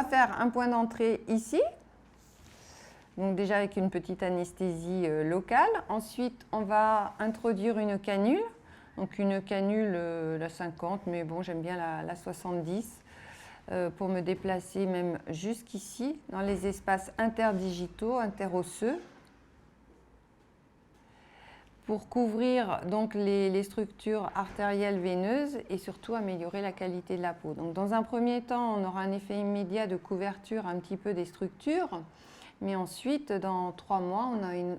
faire un point d'entrée ici. Donc déjà avec une petite anesthésie locale. Ensuite, on va introduire une canule. Donc une canule, la 50, mais bon, j'aime bien la 70 pour me déplacer même jusqu'ici, dans les espaces interdigitaux, interosseux, pour couvrir donc les structures artérielles veineuses et surtout améliorer la qualité de la peau. Donc dans un premier temps, on aura un effet immédiat de couverture un petit peu des structures, mais ensuite, dans 3 mois,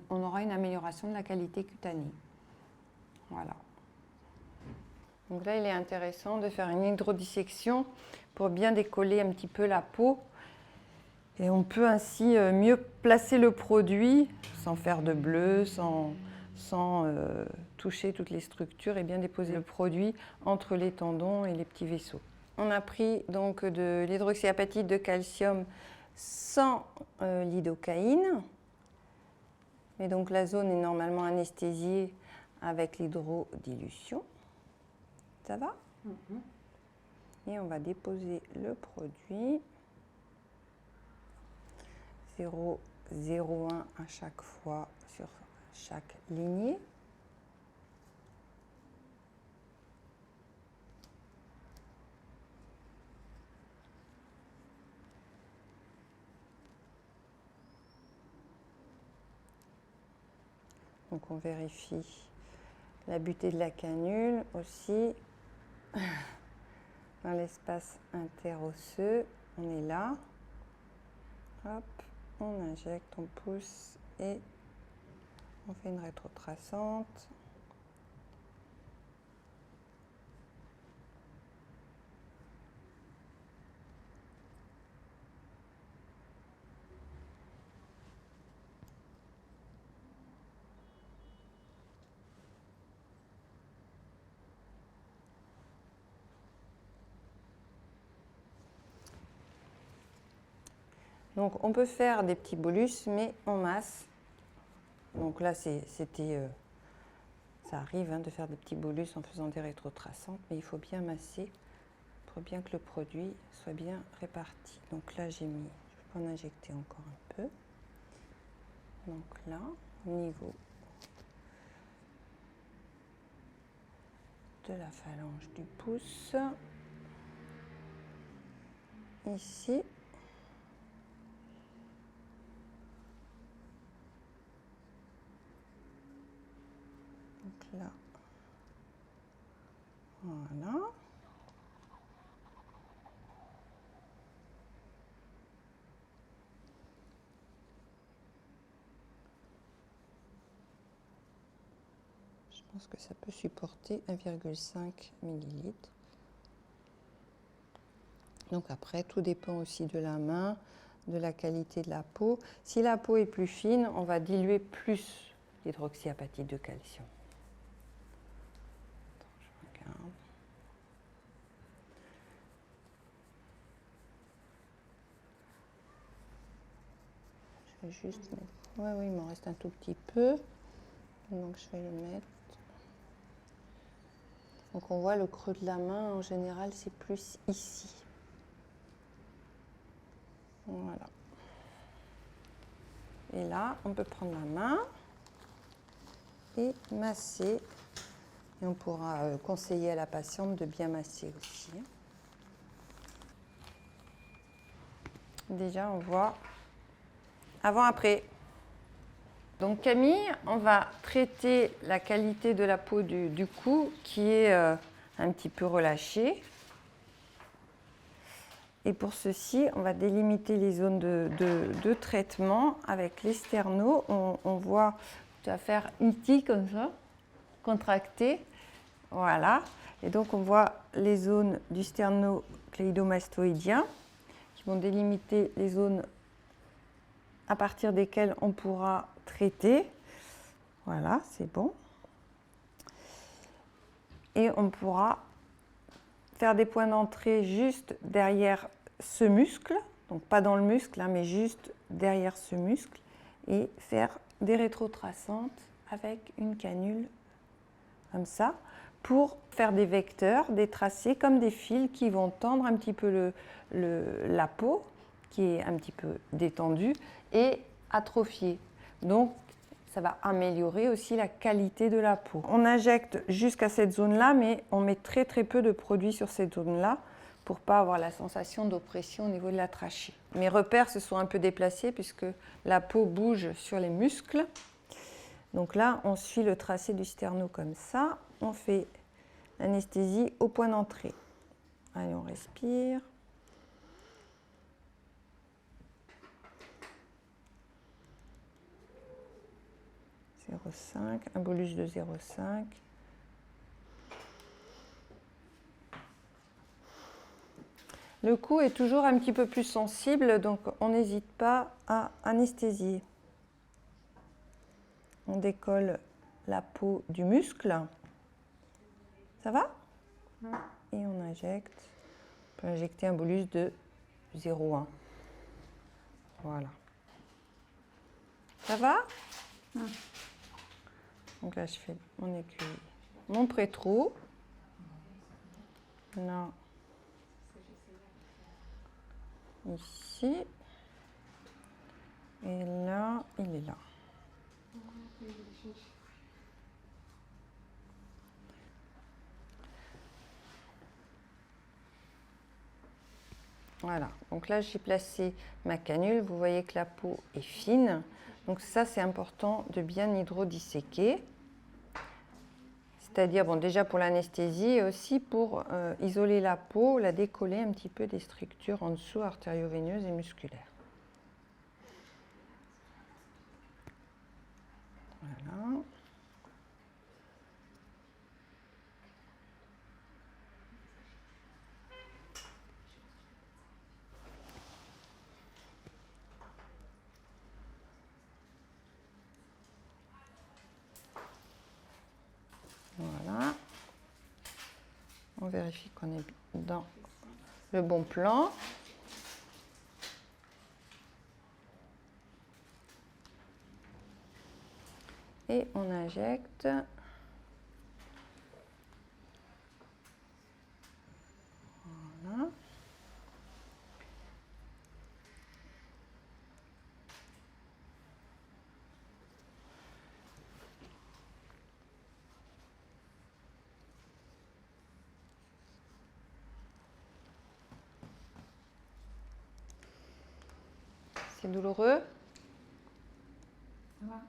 on aura une amélioration de la qualité cutanée. Voilà. Donc là, il est intéressant de faire une hydrodissection pour bien décoller un petit peu la peau. Et on peut ainsi mieux placer le produit sans faire de bleu, sans toucher toutes les structures et bien déposer le produit entre les tendons et les petits vaisseaux. On a pris donc de l'hydroxyapatite de calcium sans lidocaïne. Mais donc la zone est normalement anesthésiée avec l'hydrodilution. Ça va? Et on va déposer le produit. 0,01 à chaque fois sur chaque lignée. Donc on vérifie la butée de la canule aussi. Dans l'espace interosseux, on est là. Hop, on injecte, on pousse et on fait une rétrotraçante. Donc on peut faire des petits bolus, mais en masse. Donc là, ça arrive de faire des petits bolus en faisant des rétrotraçantes, mais il faut bien masser pour bien que le produit soit bien réparti. Donc là, je peux en injecter encore un peu. Donc là, au niveau de la phalange du pouce, ici. Donc là, voilà. Je pense que ça peut supporter 1,5 ml. Donc après, tout dépend aussi de la main, de la qualité de la peau. Si la peau est plus fine, on va diluer plus l'hydroxyapatite de calcium. Je regarde. Je vais juste mettre... Oui, il m'en reste un tout petit peu. Donc je vais le mettre. Donc on voit le creux de la main, en général, c'est plus ici. Voilà. Et là, on peut prendre la main et masser. Et on pourra conseiller à la patiente de bien masser aussi. Déjà, on voit avant-après. Donc Camille, on va traiter la qualité de la peau du cou qui est un petit peu relâchée. Et pour ceci, on va délimiter les zones de traitement avec les sternos. On voit, tu vas faire ici comme ça, contracté. Voilà. Et donc on voit les zones du sternocléidomastoïdien qui vont délimiter les zones à partir desquelles on pourra traiter. Voilà, c'est bon. Et on pourra faire des points d'entrée juste derrière ce muscle, donc pas dans le muscle, mais juste derrière ce muscle, et faire des rétrotraçantes avec une canule comme ça, pour faire des vecteurs, des tracés comme des fils qui vont tendre un petit peu la peau qui est un petit peu détendu et atrophié. Donc, ça va améliorer aussi la qualité de la peau. On injecte jusqu'à cette zone-là, mais on met très très peu de produits sur cette zone-là pour ne pas avoir la sensation d'oppression au niveau de la trachée. Mes repères se sont un peu déplacés puisque la peau bouge sur les muscles. Donc là, on suit le tracé du sterno comme ça. On fait l'anesthésie au point d'entrée. Allez, on respire. Un bolus de 0,5. Le cou est toujours un petit peu plus sensible, donc on n'hésite pas à anesthésier. On décolle la peau du muscle. Ça va? Et on injecte. On peut injecter un bolus de 0,1. Voilà. Ça va? Donc là, je fais mon aiguille, mon pré-trou. Là. Ici. Et là, il est là. Voilà, donc là j'ai placé ma canule, vous voyez que la peau est fine, donc ça c'est important de bien hydrodisséquer, c'est-à-dire bon, déjà pour l'anesthésie et aussi pour isoler la peau, la décoller un petit peu des structures en dessous artério-veineuses et musculaires. Voilà. Voilà. On vérifie qu'on est dans le bon plan. Et on injecte. Voilà. C'est douloureux? Ça va.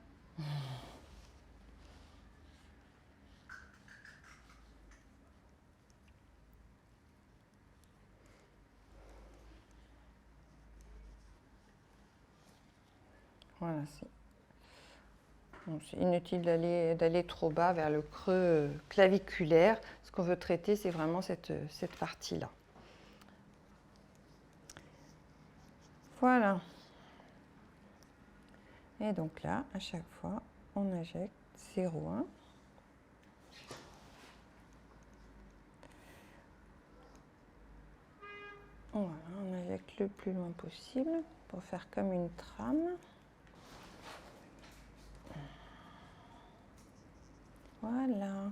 Voilà, c'est inutile d'aller trop bas vers le creux claviculaire. Ce qu'on veut traiter, c'est vraiment cette partie-là. Voilà. Et donc là, à chaque fois, on injecte 0,1. Voilà, on injecte le plus loin possible pour faire comme une trame. Voilà.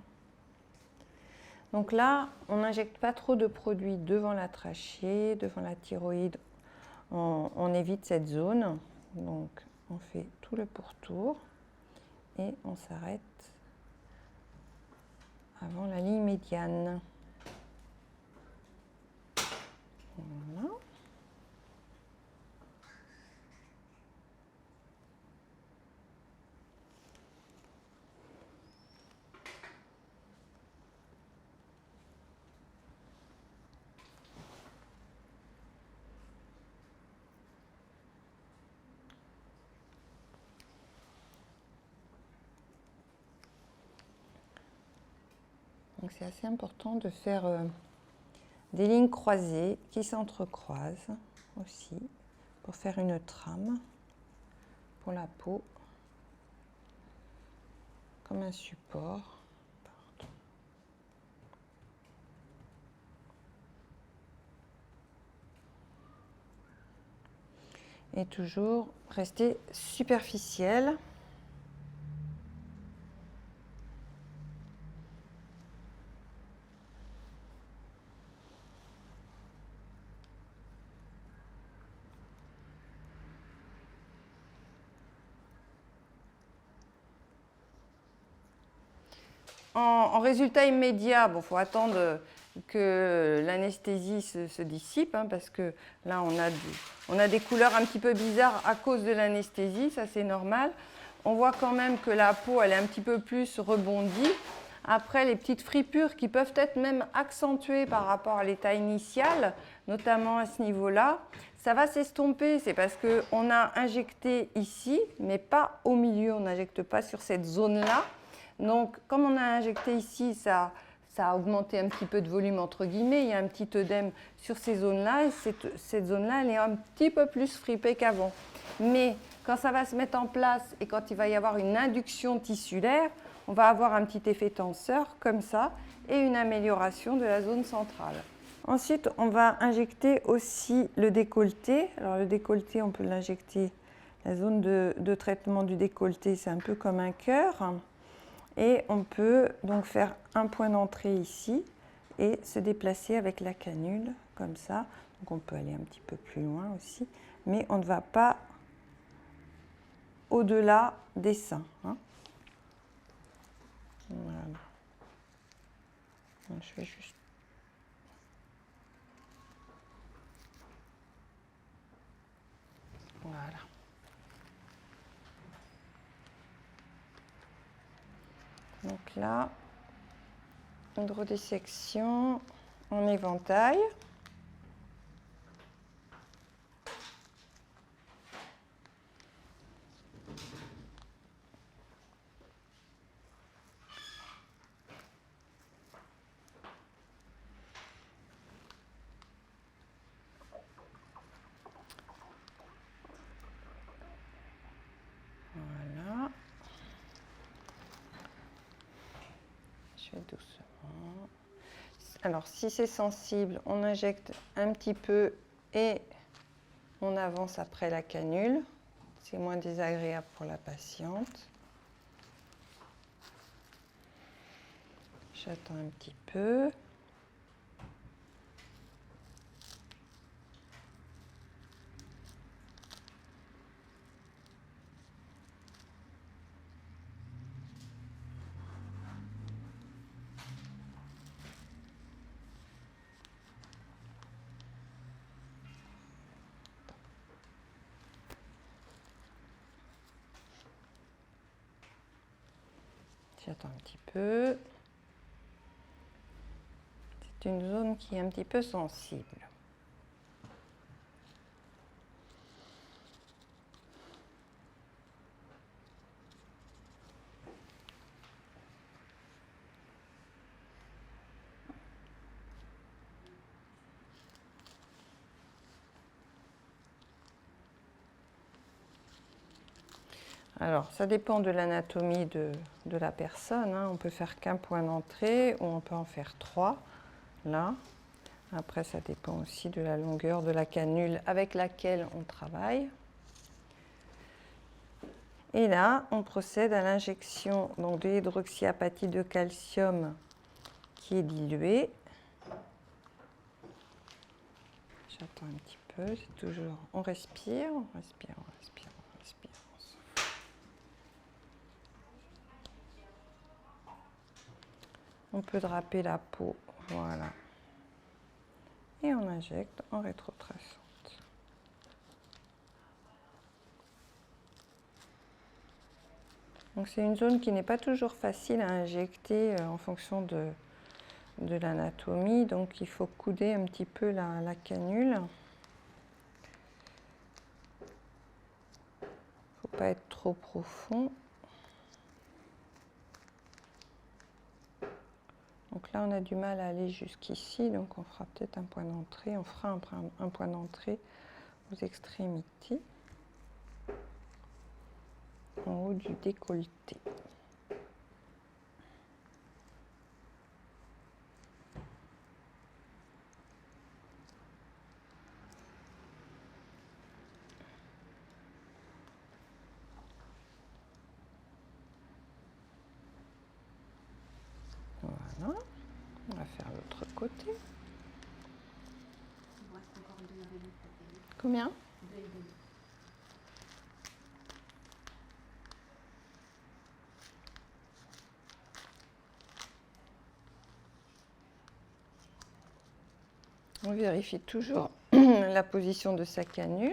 Donc là, on n'injecte pas trop de produits devant la trachée, devant la thyroïde. On évite cette zone. Donc, on fait tout le pourtour et on s'arrête avant la ligne médiane. Voilà. Donc c'est assez important de faire des lignes croisées qui s'entrecroisent aussi pour faire une trame pour la peau comme un support. Et toujours rester superficiel. en résultat immédiat, bon, faut attendre que l'anesthésie se dissipe, hein, parce que là, on a des couleurs un petit peu bizarres à cause de l'anesthésie, ça c'est normal. On voit quand même que la peau, elle est un petit peu plus rebondie. Après, les petites fripures qui peuvent être même accentuées par rapport à l'état initial, notamment à ce niveau-là, ça va s'estomper. C'est parce qu'on a injecté ici, mais pas au milieu. On n'injecte pas sur cette zone-là. Donc, comme on a injecté ici, ça a augmenté un petit peu de volume, entre guillemets. Il y a un petit œdème sur ces zones-là. Et cette zone-là, elle est un petit peu plus fripée qu'avant. Mais quand ça va se mettre en place et quand il va y avoir une induction tissulaire, on va avoir un petit effet tenseur comme ça et une amélioration de la zone centrale. Ensuite, on va injecter aussi le décolleté. Alors le décolleté, on peut l'injecter, la zone de traitement du décolleté, c'est un peu comme un cœur. Et on peut donc faire un point d'entrée ici et se déplacer avec la canule comme ça. Donc on peut aller un petit peu plus loin aussi, mais on ne va pas au-delà des seins, hein. Voilà. Donc, je vais juste... Voilà. Donc là, une redissection en éventail. Voilà. Je vais doucement. Alors, si c'est sensible, on injecte un petit peu et on avance après la canule. C'est moins désagréable pour la patiente. J'attends un petit peu. J'attends un petit peu. C'est une zone qui est un petit peu sensible. Alors, ça dépend de l'anatomie de la personne, hein. On peut faire qu'un point d'entrée ou on peut en faire 3, là. Après, ça dépend aussi de la longueur de la canule avec laquelle on travaille. Et là, on procède à l'injection de l'hydroxyapatite de calcium qui est diluée. J'attends un petit peu, c'est toujours... On respire, on respire, on respire, on respire. On peut draper la peau, voilà. Et on injecte en rétrotraçante. Donc c'est une zone qui n'est pas toujours facile à injecter en fonction de l'anatomie, donc il faut couder un petit peu la canule. Il ne faut pas être trop profond. Donc là, on a du mal à aller jusqu'ici, donc on fera peut-être un point d'entrée. On fera un point d'entrée aux extrémités, en haut du décolleté. Voilà, on va faire l'autre côté. Combien ? On vérifie toujours la position de sa canule.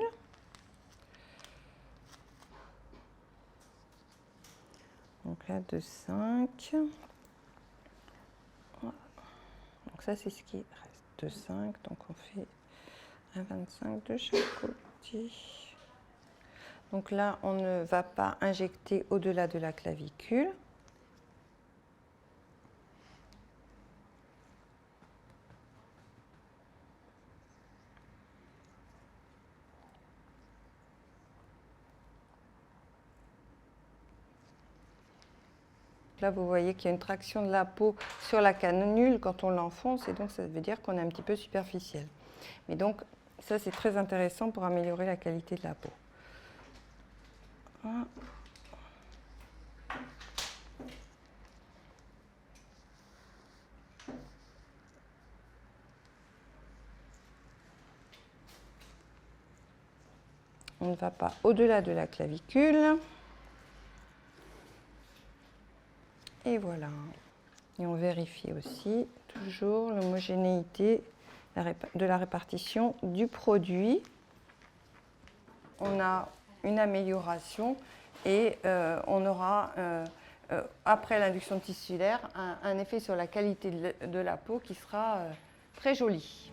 Donc là, 2,5. Voilà. Donc ça, c'est ce qui reste. 2,5. Donc on fait 1,25 de chaque côté. Donc là, on ne va pas injecter au-delà de la clavicule. Là, vous voyez qu'il y a une traction de la peau sur la canule quand on l'enfonce, et donc ça veut dire qu'on est un petit peu superficiel. Mais donc, ça, c'est très intéressant pour améliorer la qualité de la peau. Voilà. On ne va pas au-delà de la clavicule. Et voilà. Et on vérifie aussi toujours l'homogénéité de la répartition du produit. On a une amélioration et on aura, après l'induction tissulaire, un effet sur la qualité de la peau qui sera très joli.